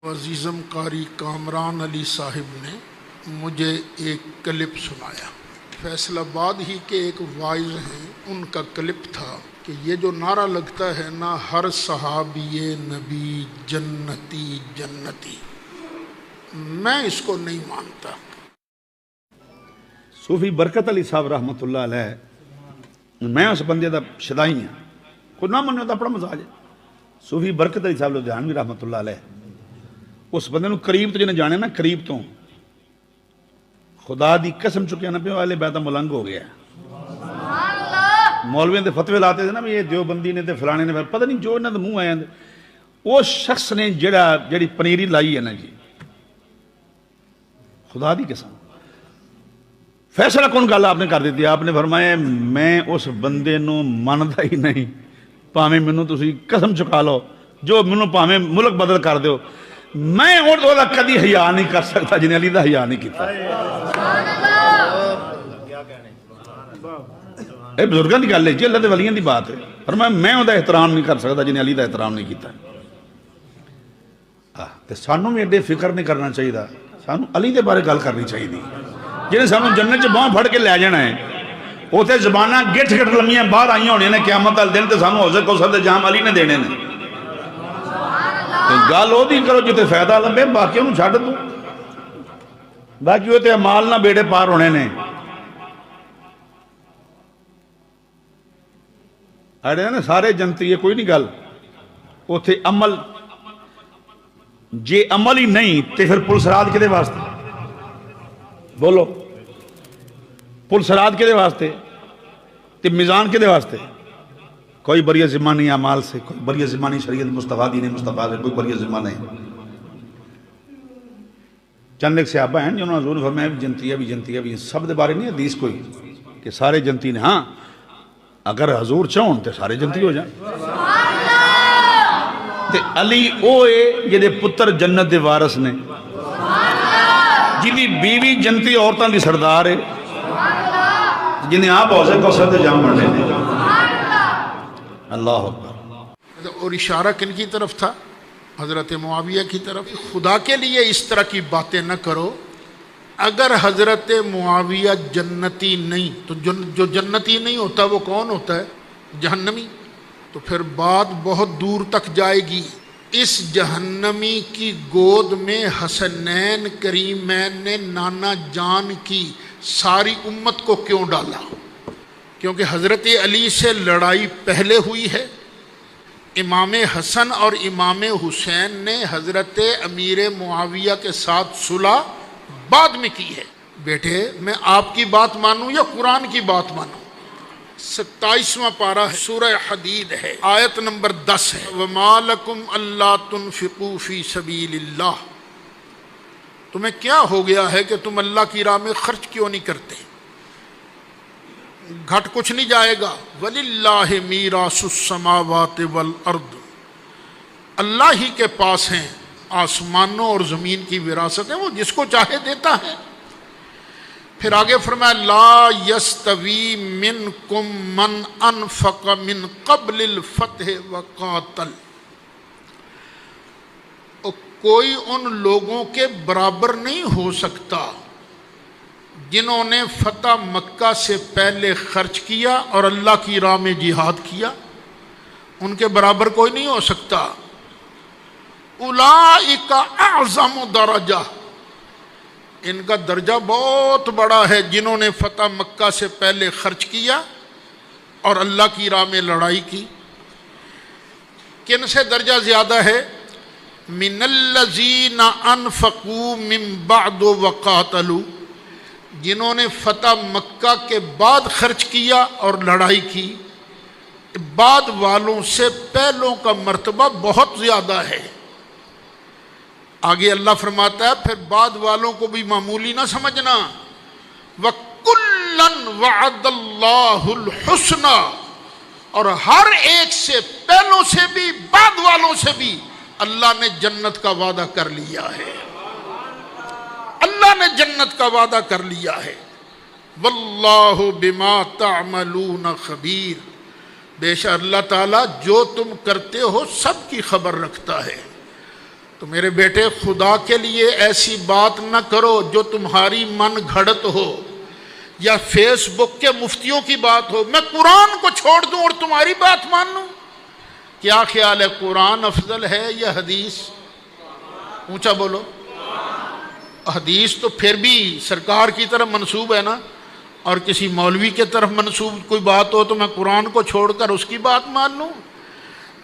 عزیزم قاری کامران علی صاحب نے مجھے ایک کلپ سنایا۔ فیصل آباد ہی کے ایک وائز ہیں، ان کا کلپ تھا کہ یہ جو نعرہ لگتا ہے نا، ہر صحابی نبی جنتی جنتی، میں اس کو نہیں مانتا۔ صوفی برکت علی صاحب رحمت اللہ علیہ، میں اس بندے دا شدائی ہوں، کوئی نہ مننے دا اپنا مزاج ہے۔ صوفی برکت علی صاحب لدھیانوی رحمت اللہ علیہ، اس بندے نو قریب تو جنہیں جانے نا، قریب تو خدا دی قسم چکے نا پہ والے بیتا ملنگ ہو گیا ہے۔ مولویوں دے فتوے لاتے تھے نا بھی یہ دیوبندی نے تے فلانے نے، پتہ نہیں جو انہاں دے منہ آئے ہیں، وہ شخص نے جڑی پنیری لائی ہے نا جی، خدا دی قسم فیصلہ کون گل آپ نے کر دیتی؟ آپ نے فرمایا میں اس بندے نو مندا ہی نہیں، پاویں مینوں تسی قسم چکا لو، جو مینوں پاویں ملک بدل کر دیو، میں اور دا کدی حیا نہیں کر سکتا جنہیں علی دا حیا نہیں کیتا۔ اے بزرگاں دی گل ہے جی، اللہ دے ولیاں دی بات ہے، فرمایا میں او دا احترام نہیں کر سکتا جنہیں علی دا احترام نہیں کیتا۔ تے سانوں بھی ایڈے فکر نہیں کرنا چاہیے، سانوں علی دے بارے گل کرنی چاہیے، جنہیں سانوں جنت چ باں پھڑ کے لے جانا ہے، اوتے زباناں گٹھ گٹھ لمیاں باہر آئیاں ہونے نے قیامت والے دن، تے سانوں حوض کوثر دے جام علی نے دینے نے۔ گل وہ کرو جتے فائدہ لبے، باقی انہوں چھڈ دو، باقی وہ تے مال نہ بیڑے پار ہونے نے۔ اڑے نا سارے جنتی ہے، کوئی نہیں گل، اوتھے عمل جے عمل ہی نہیں تے پھر پولیس رات کدے واسطے؟ بولو، پولیس رات کدے واسطے تے میزان کدے واسطے؟ کوئی بری زمانی اعمال سے، کوئی بری زمانی شریعت مصطفیٰ دین مصطفیٰ سے، کوئی بری زمان نہیں۔ چند ایک صحابہ ہیں جنہوں نے حضور نے فرمایا بھی جنتی ہے بھی جنتی ہے بھی، سب دے بارے نہیں حدیث کوئی کہ سارے جنتی نے، ہاں اگر حضور چاہون تے سارے جنتی ہو جائیں۔ تے علی اوے جدے پتر جنت دے وارث نے، جنہی بیوی جنتی عورتاں دی سردار ہے، جنہیں آپ حوض کوثر دے جام بڑھنے نے۔ اللہ اکبر۔ اور اشارہ کن کی طرف تھا؟ حضرت معاویہ کی طرف۔ خدا کے لیے اس طرح کی باتیں نہ کرو۔ اگر حضرت معاویہ جنتی نہیں تو جو جنتی نہیں ہوتا وہ کون ہوتا ہے؟ جہنمی۔ تو پھر بات بہت دور تک جائے گی۔ اس جہنمی کی گود میں حسنین کریمین نے نانا جان کی ساری امت کو کیوں ڈالا؟ کیونکہ حضرت علی سے لڑائی پہلے ہوئی ہے۔ امام حسن اور امام حسین نے حضرت امیر معاویہ کے ساتھ صلح بعد میں کی ہے۔ بیٹے میں آپ کی بات مانوں یا قرآن کی بات مانوں؟ 27واں پارہ ہے، سورہ حدید ہے، آیت نمبر 10 ہے، وَمَا لَكُمْ أَلَّا تُنْفِقُوا فِي سَبِيلِ اللَّهِ، تمہیں کیا ہو گیا ہے کہ تم اللہ کی راہ میں خرچ کیوں نہیں کرتے؟ گھٹ کچھ نہیں جائے گا۔ وَلِلَّهِ مِيرَاثُ السَّمَاوَاتِ وَالْأَرْضِ، اللہ ہی کے پاس ہیں آسمانوں اور زمین کی وراثت ہے، وہ جس کو چاہے دیتا ہے۔ پھر آگے فرمایا لا یستوی منکم من انفق من قبل الفتح وقاتل، کوئی ان لوگوں کے برابر نہیں ہو سکتا جنہوں نے فتح مکہ سے پہلے خرچ کیا اور اللہ کی راہ میں جہاد کیا، ان کے برابر کوئی نہیں ہو سکتا۔ اولئک اعظم درجہ، ان کا درجہ بہت بڑا ہے جنہوں نے فتح مکہ سے پہلے خرچ کیا اور اللہ کی راہ میں لڑائی کی۔ کن سے درجہ زیادہ ہے؟ من الذین انفقوا من بعد وقاتلوا، جنہوں نے فتح مکہ کے بعد خرچ کیا اور لڑائی کی۔ بعد والوں سے پہلوں کا مرتبہ بہت زیادہ ہے۔ آگے اللہ فرماتا ہے پھر بعد والوں کو بھی معمولی نہ سمجھنا، وَكُلًّا وَعَدَ اللَّهُ الْحُسْنَى، اور ہر ایک سے، پہلوں سے بھی بعد والوں سے بھی اللہ نے جنت کا وعدہ کر لیا ہے۔ اللہ نے جنت کا وعدہ کر لیا ہے۔ واللہ بما تعملون خبیر، بے شک اللہ تعالیٰ جو تم کرتے ہو سب کی خبر رکھتا ہے۔ تو میرے بیٹے خدا کے لیے ایسی بات نہ کرو جو تمہاری من گھڑت ہو یا فیس بک کے مفتیوں کی بات ہو. میں قرآن کو چھوڑ دوں اور تمہاری بات مان لوں؟ کیا خیال ہے، قرآن افضل ہے یا حدیث؟ اونچا بولو. حدیث تو پھر بھی سرکار کی طرف منسوب ہے نا، اور کسی مولوی کے طرف منسوب کوئی بات ہو تو میں قرآن کو چھوڑ کر اس کی بات مان لوں؟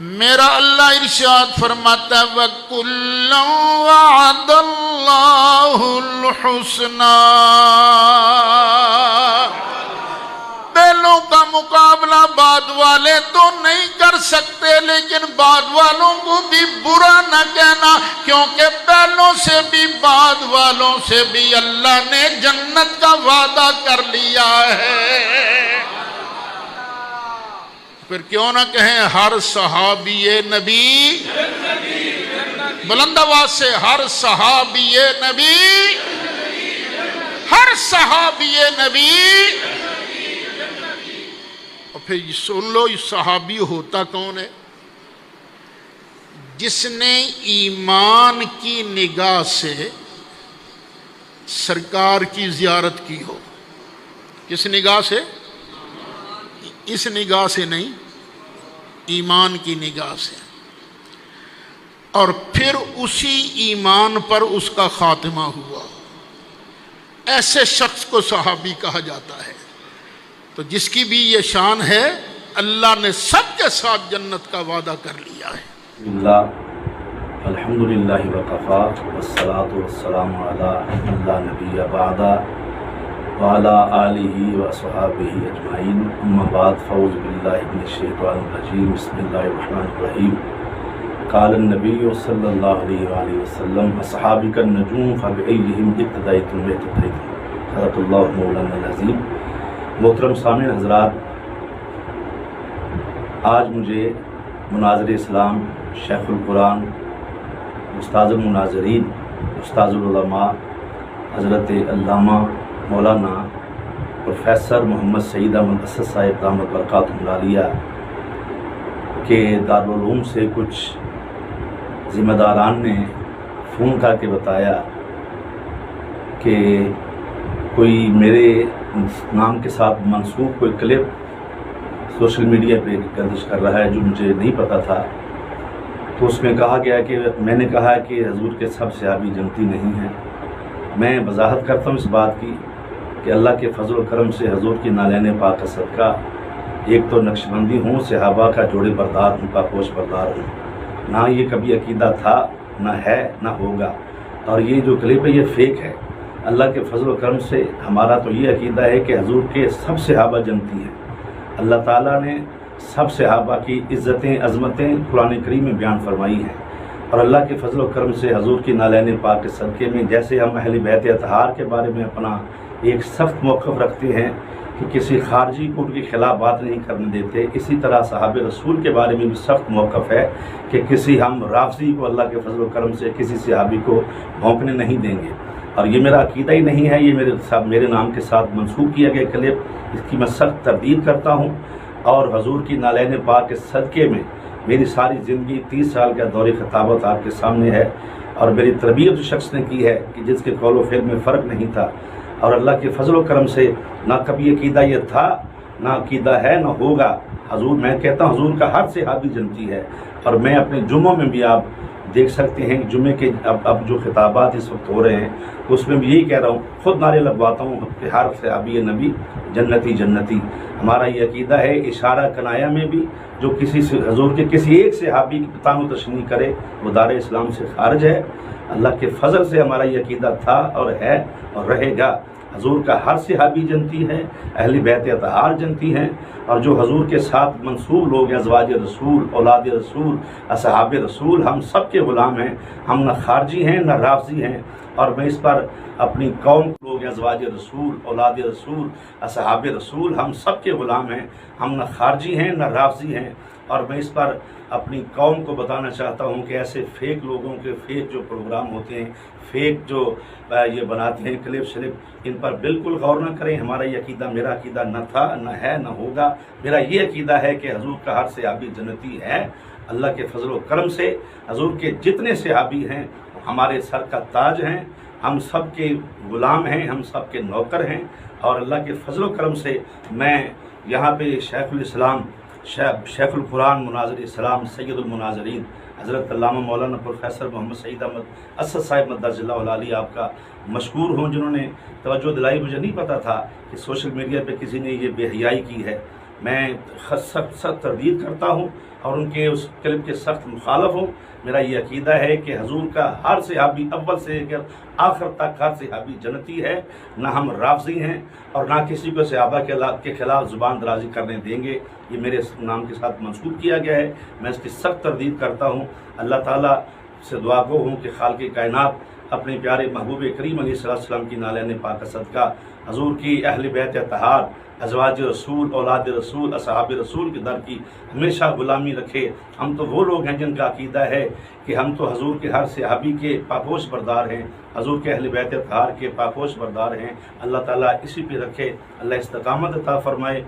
میرا اللہ ارشاد فرماتا ہے وَكُلًّا وَعَدَ اللَّهُ الْحُسْنَى، پہلوں کا مقابلہ بعد والے تو نہیں کر سکتے، لیکن بعد والوں کو بھی برا نہ کہنا، کیونکہ پہلوں سے بھی بعد والوں سے بھی اللہ نے جنت کا وعدہ کر لیا ہے. پھر کیوں نہ کہیں ہر صحابی نبی، بلند آواز سے ہر صحابی نبی، ہر صحابی نبی. اور پھر سن لو یہ صحابی ہوتا کون ہے؟ جس نے ایمان کی نگاہ سے سرکار کی زیارت کی ہو. کس نگاہ سے؟ اس نگاہ سے نہیں، ایمان کی نگاہ سے، اور پھر اسی ایمان پر اس کا خاتمہ ہوا، ایسے شخص کو صحابی کہا جاتا ہے. تو جس کی بھی یہ شان ہے، اللہ نے سب کے ساتھ جنت کا وعدہ کر لیا ہے. الحمدللہ وکفا والصلاة والسلام علی من لا نبی بعد وعلی آلہ وصحابہ اجمعین، اما بعد، فاعوذ باللہ من الشیطان الرجیم، بسم اللہ الرحمن الرحیم. قال النبی صلی اللہ علیہ وآلہ وسلم اصحابک النجوم فبأیہم اقتدیتم اقتدیتم. صدق اللہ مولانا العظیم. محترم سامعین حضرات، آج مجھے مناظر اسلام، شیخ القرآن، استاذ المناظرین، استاذ العلماء حضرت علامہ مولانا پروفیسر محمد سعید احمد اسد صاحب دامت برکاتہ العالیہ کے دارالعلوم سے کچھ ذمہ داران نے فون کر کے بتایا کہ کوئی میرے نام کے ساتھ منسوب کوئی کلپ سوشل میڈیا پہ گردش کر رہا ہے جو مجھے نہیں پتہ تھا. تو اس میں کہا گیا کہ میں نے کہا کہ حضور کے سب صحابی جنتی نہیں ہیں. میں وضاحت کرتا ہوں اس بات کی کہ اللہ کے فضل و کرم سے حضور کی نالین پاک کا صدقہ ایک تو نقشبندی ہوں، صحابہ کا جوڑے بردار ہوں، پاپوش بردار ہوں. نہ یہ کبھی عقیدہ تھا، نہ ہے، نہ ہوگا. اور یہ جو کلپ ہے یہ فیک ہے. اللہ کے فضل و کرم سے ہمارا تو یہ عقیدہ ہے کہ حضور کے سب صحابہ جنتی ہیں. اللہ تعالیٰ نے سب صحابہ کی عزتیں، عظمتیں قرآن کریم میں بیان فرمائی ہیں. اور اللہ کے فضل و کرم سے حضور کی نالین پاک کے صدقے میں جیسے ہم اہل بیت اطہار کے بارے میں اپنا ایک سخت موقف رکھتے ہیں کہ کسی خارجی کو ان کے خلاف بات نہیں کرنے دیتے، اسی طرح صحابہ رسول کے بارے میں بھی سخت موقف ہے کہ کسی ہم رافضی کو اللہ کے فضل و کرم سے کسی صحابی کو بھونکنے نہیں دیں گے. اور یہ میرا عقیدہ ہی نہیں ہے، یہ میرے نام کے ساتھ منسوب کیا گیا کلپ، اس کی میں سخت تردید کرتا ہوں. اور حضور کی نالین پاک کے صدقے میں میری ساری زندگی 30 سال کا دور خطابت آپ کے سامنے ہے، اور میری تربیت اس شخص نے کی ہے کہ جس کے قول و فعل میں فرق نہیں تھا. اور اللہ کے فضل و کرم سے نہ کبھی عقیدہ یہ تھا، نہ عقیدہ ہے، نہ ہوگا. حضور، میں کہتا ہوں حضور کا ہر صحابی جنتی ہے. اور میں اپنے جمعوں میں بھی آپ دیکھ سکتے ہیں کہ جمعے کے اب جو خطابات اس وقت ہو رہے ہیں اس میں بھی یہی کہہ رہا ہوں، خود نعرے لگواتا ہوں کہ ہر صحابی نبی جنتی جنتی. ہمارا یہ عقیدہ ہے. اشارہ کنایا میں بھی جو کسی سے حضور کے کسی ایک صحابی کی تان و تشنیع کرے وہ دار اسلام سے خارج ہے. اللہ کے فضل سے ہمارا یہ عقیدہ تھا اور ہے اور رہے گا. حضور کا ہر صحابی جنتی ہے، اہل بیت اطہار جنتی ہیں. اور جو حضور کے ساتھ منسوب لوگ ہیں، ازواج رسول، اولاد رسول، اصحاب رسول، ہم سب کے غلام ہیں. ہم نہ خارجی ہیں نہ رافضی ہیں. اور میں اس پر اپنی قوم لوگ ہیں، ازواج رسول، اولاد رسول، اصحاب رسول، ہم سب کے غلام ہیں. ہم نہ خارجی ہیں نہ رافضی ہیں. اور میں اس پر اپنی قوم کو بتانا چاہتا ہوں کہ ایسے فیک لوگوں کے فیک جو پروگرام ہوتے ہیں، فیک جو یہ بناتے ہیں کلپ شلپ، ان پر بالکل غور نہ کریں. ہمارا یہ عقیدہ، میرا عقیدہ نہ تھا، نہ ہے، نہ ہوگا. میرا یہ عقیدہ ہے کہ حضور کا ہر صحابی جنتی ہے. اللہ کے فضل و کرم سے حضور کے جتنے صحابی ہیں ہمارے سر کا تاج ہیں، ہم سب کے غلام ہیں، ہم سب کے نوکر ہیں، اور اللہ کے فضل و کرم سے میں یہاں پہ شیخ الاسلام شیخ القرآن مناظر اسلام سید المناظرین حضرت علامہ مولانا پروفیسر محمد سعید احمد اسد صاحب مدرج اللہ علی آپ کا مشکور ہوں، جنہوں نے توجہ دلائی۔ مجھے نہیں پتا تھا کہ سوشل میڈیا پہ کسی نے یہ بے حیائی کی ہے۔ میں سخت تردید کرتا ہوں اور ان کے اس کلپ کے سخت مخالف ہوں۔ میرا یہ عقیدہ ہے کہ حضور کا ہر صحابی اول سے لے کر آخر تک ہر صحابی جنتی ہے، نہ ہم رافضی ہیں اور نہ کسی کو صحابہ کے خلاف زبان درازی کرنے دیں گے۔ یہ میرے نام کے ساتھ منسوب کیا گیا ہے، میں اس کی سخت تردید کرتا ہوں۔ اللہ تعالیٰ سے دعا گو ہوں کہ خالق کائنات اپنے پیارے محبوب کریم علیہ السلام کی نالین پاک صدقہ حضور کی اہل بیت اطہار، ازواج رسول، اولاد رسول، اصحاب رسول کے در کی ہمیشہ غلامی رکھے۔ ہم تو وہ لوگ ہیں جن کا عقیدہ ہے کہ ہم تو حضور کے ہر صحابی کے پاپوش بردار ہیں، حضور کے اہل بیت اطہار کے پاپوش بردار ہیں۔ اللہ تعالیٰ اسی پہ رکھے، اللہ استقامت عطا فرمائے۔